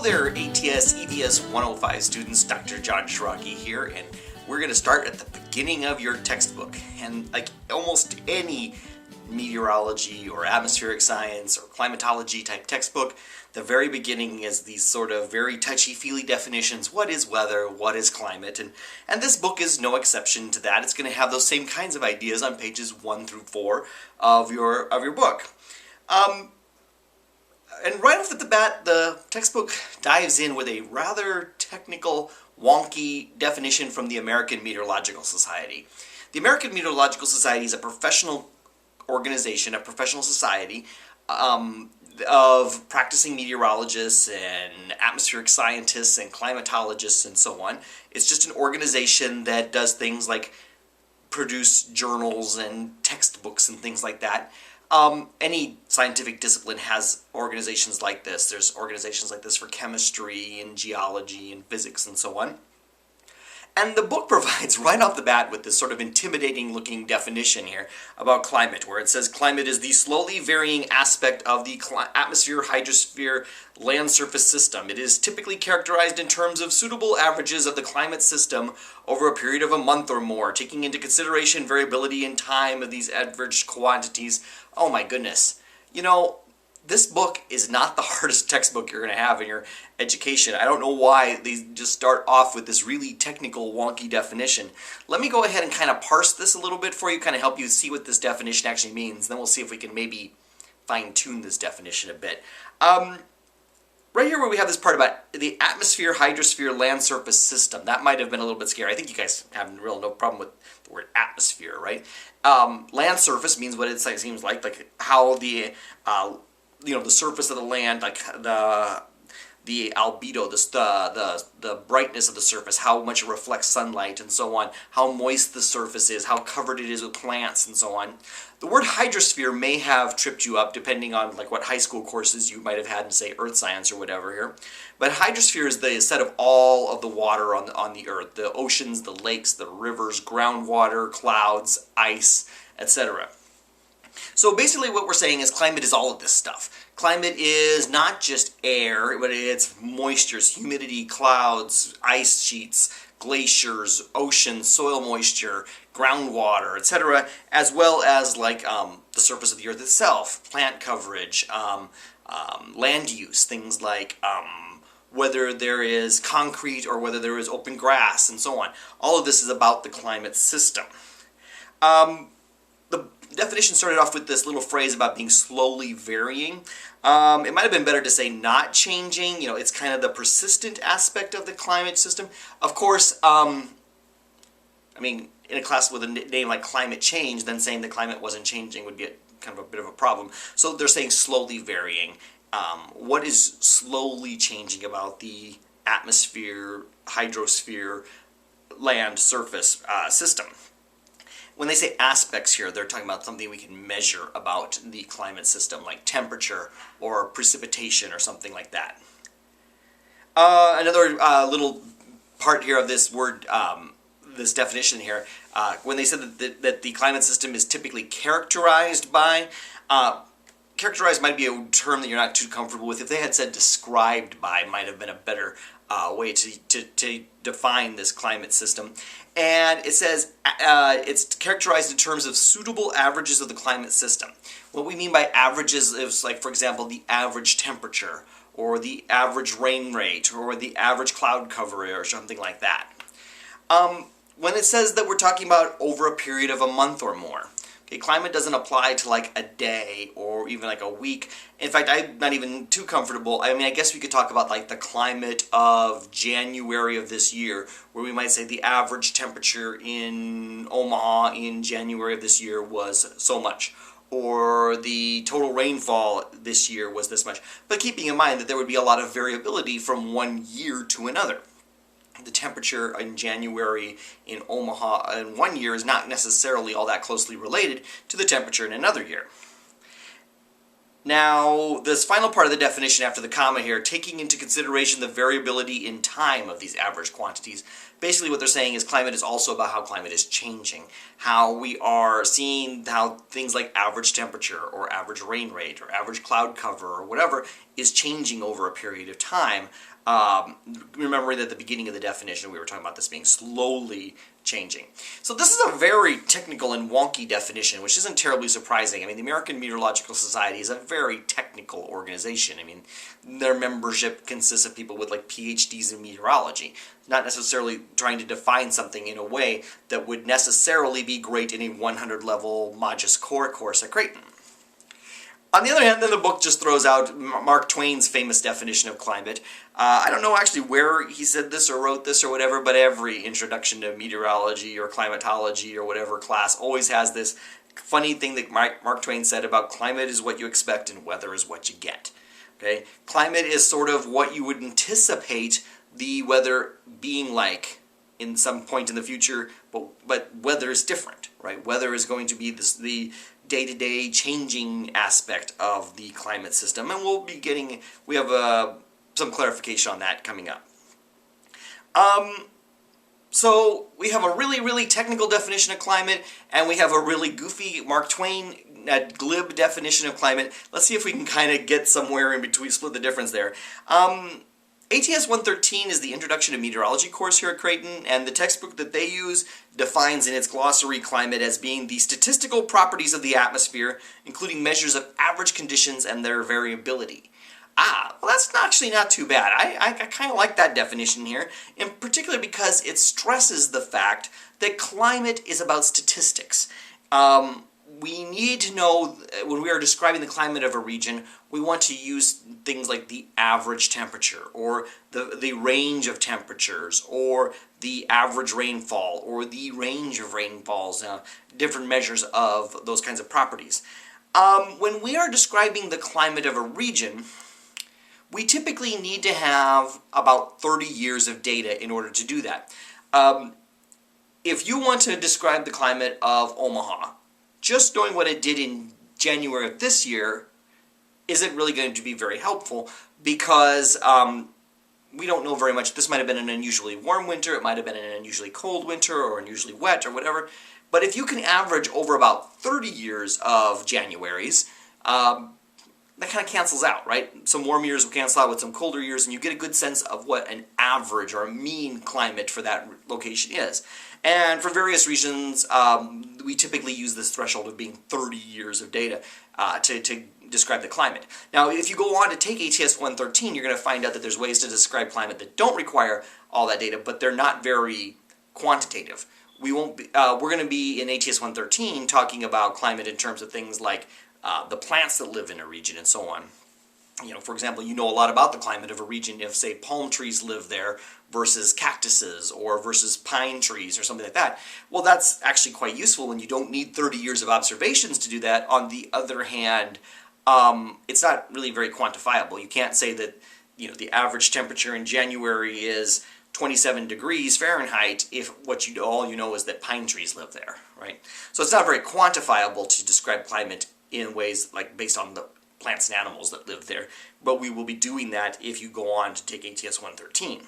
there, ATS EVS 105 students. Dr. John Shiraki here, and we're going to start at the beginning of your textbook. And like almost any meteorology or atmospheric science or climatology type textbook, the very beginning is these sort of very touchy-feely definitions. What is weather? What is climate? And this book is no exception to that. It's going to have those same kinds of ideas on pages 1 through 4 of your book. And right off the bat, the textbook dives in with a rather technical, wonky definition from the American Meteorological Society. The American Meteorological Society is a professional organization, a professional society of practicing meteorologists and atmospheric scientists and climatologists and so on. It's just an organization that does things like produce journals and textbooks and things like that. Any scientific discipline has organizations like this. There's organizations like this for chemistry and geology and physics and so on. And the book provides right off the bat with this sort of intimidating looking definition here about climate, where it says climate is the slowly varying aspect of the atmosphere, hydrosphere, land surface system. It is typically characterized in terms of suitable averages of the climate system over a period of a month or more, taking into consideration variability in time of these averaged quantities. Oh my goodness. You know, this book is not the hardest textbook you're going to have in your education. I don't know why they just start off with this really technical, wonky definition. Let me go ahead and kind of parse this a little bit for you, kind of help you see what this definition actually means. Then we'll see if we can maybe fine-tune this definition a bit. Right here where we have this part about the atmosphere, hydrosphere, land surface system. That might have been a little bit scary. I think you guys have no problem with the word atmosphere, right? Land surface means what it seems like how the the surface of the land, like the albedo, the brightness of the surface, how much it reflects sunlight and so on, how moist the surface is, how covered it is with plants and so on. The word hydrosphere may have tripped you up depending on like what high school courses you might have had in, say, earth science or whatever here. But hydrosphere is the set of all of the water on the earth, the oceans, the lakes, the rivers, groundwater, clouds, ice, etc. So basically what we're saying is climate is all of this stuff. Climate is not just air, but it's moistures, humidity, clouds, ice sheets, glaciers, oceans, soil moisture, groundwater, etc., as well as like the surface of the earth itself, plant coverage, land use, things like whether there is concrete or whether there is open grass and so on. All of this is about the climate system. The definition started off with this little phrase about being slowly varying. It might have been better to say not changing. You know, it's kind of the persistent aspect of the climate system. Of course, I mean, in a class with a name like climate change, then saying the climate wasn't changing would be kind of a bit of a problem. So they're saying slowly varying. What is slowly changing about the atmosphere, hydrosphere, land surface system? When they say aspects here, they're talking about something we can measure about the climate system, like temperature or precipitation or something like that. Another little part here of this word, this definition here, when they said that the climate system is typically characterized by, characterized might be a term that you're not too comfortable with. If they had said described by, might have been a better way to define this climate system. And it says it's characterized in terms of suitable averages of the climate system. What we mean by averages is, like, for example, the average temperature or the average rain rate or the average cloud cover or something like that. When it says that we're talking about over a period of a month or more, okay, climate doesn't apply to like a day or even like a week. In fact, I'm not even too comfortable. I mean, I guess we could talk about like the climate of January of this year, where we might say the average temperature in Omaha in January of this year was so much, or the total rainfall this year was this much. But keeping in mind that there would be a lot of variability from one year to another. The temperature in January in Omaha in one year is not necessarily all that closely related to the temperature in another year. Now, this final part of the definition after the comma here, taking into consideration the variability in time of these average quantities. Basically what they're saying is climate is also about how climate is changing. How we are seeing how things like average temperature or average rain rate or average cloud cover or whatever is changing over a period of time. Remembering that at the beginning of the definition we were talking about this being slowly changing. So this is a very technical and wonky definition, which isn't terribly surprising. I mean, the American Meteorological Society is a very technical organization. I mean, their membership consists of people with like PhDs in meteorology, not necessarily trying to define something in a way that would necessarily be great in a 100-level Modus Core course at Creighton. On the other hand, then the book just throws out Mark Twain's famous definition of climate. I don't know actually where he said this or wrote this or whatever, but every introduction to meteorology or climatology or whatever class always has this funny thing that Mark Twain said about climate is what you expect and weather is what you get. Okay? Climate is sort of what you would anticipate the weather being like in some point in the future, but weather is different, right? Weather is going to be the day-to-day changing aspect of the climate system, and we have some clarification on that coming up. So we have a really, really technical definition of climate, and we have a really goofy Mark Twain glib definition of climate. Let's see if we can kind of get somewhere in between, split the difference there. ATS 113 is the Introduction to Meteorology course here at Creighton, and the textbook that they use defines in its glossary climate as being the statistical properties of the atmosphere, including measures of average conditions and their variability. Well, that's actually not too bad. I kind of like that definition here, in particular because it stresses the fact that climate is about statistics. We need to know, when we are describing the climate of a region, we want to use things like the average temperature, or the range of temperatures, or the average rainfall, or the range of rainfalls, different measures of those kinds of properties. When we are describing the climate of a region, we typically need to have about 30 years of data in order to do that. If you want to describe the climate of Omaha, just knowing what it did in January of this year isn't really going to be very helpful because we don't know very much. This might have been an unusually warm winter, it might have been an unusually cold winter, or unusually wet, or whatever. But if you can average over about 30 years of Januaries, that kind of cancels out, right? Some warm years will cancel out with some colder years, and you get a good sense of what an average or a mean climate for that location is. And for various reasons, we typically use this threshold of being 30 years of data to describe the climate. Now, if you go on to take ATS 113, you're going to find out that there's ways to describe climate that don't require all that data, but they're not very quantitative. We're going to be in ATS 113 talking about climate in terms of things like the plants that live in a region and so on. You know, for example, you know a lot about the climate of a region if, say, palm trees live there versus cactuses or versus pine trees or something like that. Well, that's actually quite useful when you don't need 30 years of observations to do that. On the other hand, it's not really very quantifiable. You can't say that, you know, the average temperature in January is 27 degrees Fahrenheit if all you know is that pine trees live there, right? So it's not very quantifiable to describe climate in ways like based on the plants and animals that live there, but we will be doing that if you go on to take ATS 113.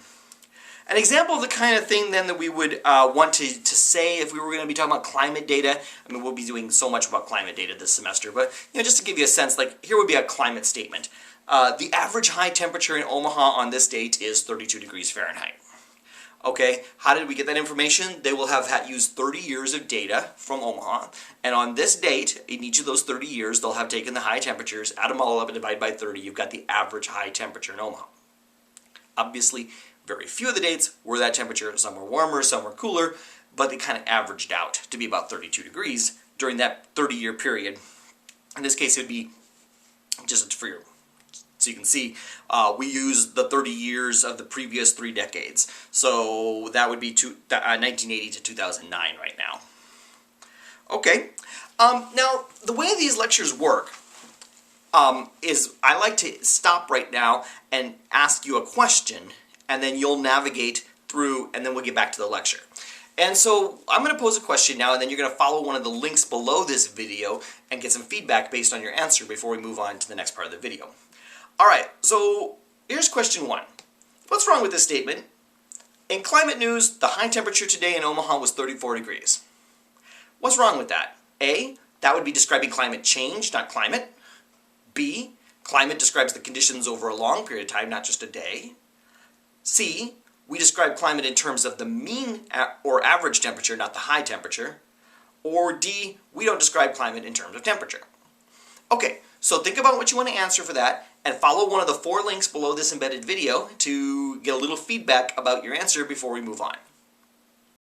An example of the kind of thing then that we would want to say if we were going to be talking about climate data, I mean, we'll be doing so much about climate data this semester, but just to give you a sense, like here would be a climate statement. The average high temperature in Omaha on this date is 32 degrees Fahrenheit. Okay, how did we get that information? They will have used 30 years of data from Omaha, and on this date, in each of those 30 years, they'll have taken the high temperatures, add them all up and divide by 30, you've got the average high temperature in Omaha. Obviously, very few of the dates were that temperature. Some were warmer, some were cooler, but they kind of averaged out to be about 32 degrees during that 30-year period. In this case, it would be, just for your so you can see, we use the 30 years of the previous 3 decades. So that would be 1980 to 2009 right now. Okay, now the way these lectures work is I like to stop right now and ask you a question, and then you'll navigate through, and then we'll get back to the lecture. And so I'm going to pose a question now, and then you're going to follow one of the links below this video and get some feedback based on your answer before we move on to the next part of the video. Alright, so here's question 1. What's wrong with this statement? In climate news, the high temperature today in Omaha was 34 degrees. What's wrong with that? A, that would be describing climate change, not climate. B, climate describes the conditions over a long period of time, not just a day. C, we describe climate in terms of the mean or average temperature, not the high temperature. Or D, we don't describe climate in terms of temperature. Okay, so think about what you want to answer for that and follow one of the 4 links below this embedded video to get a little feedback about your answer before we move on.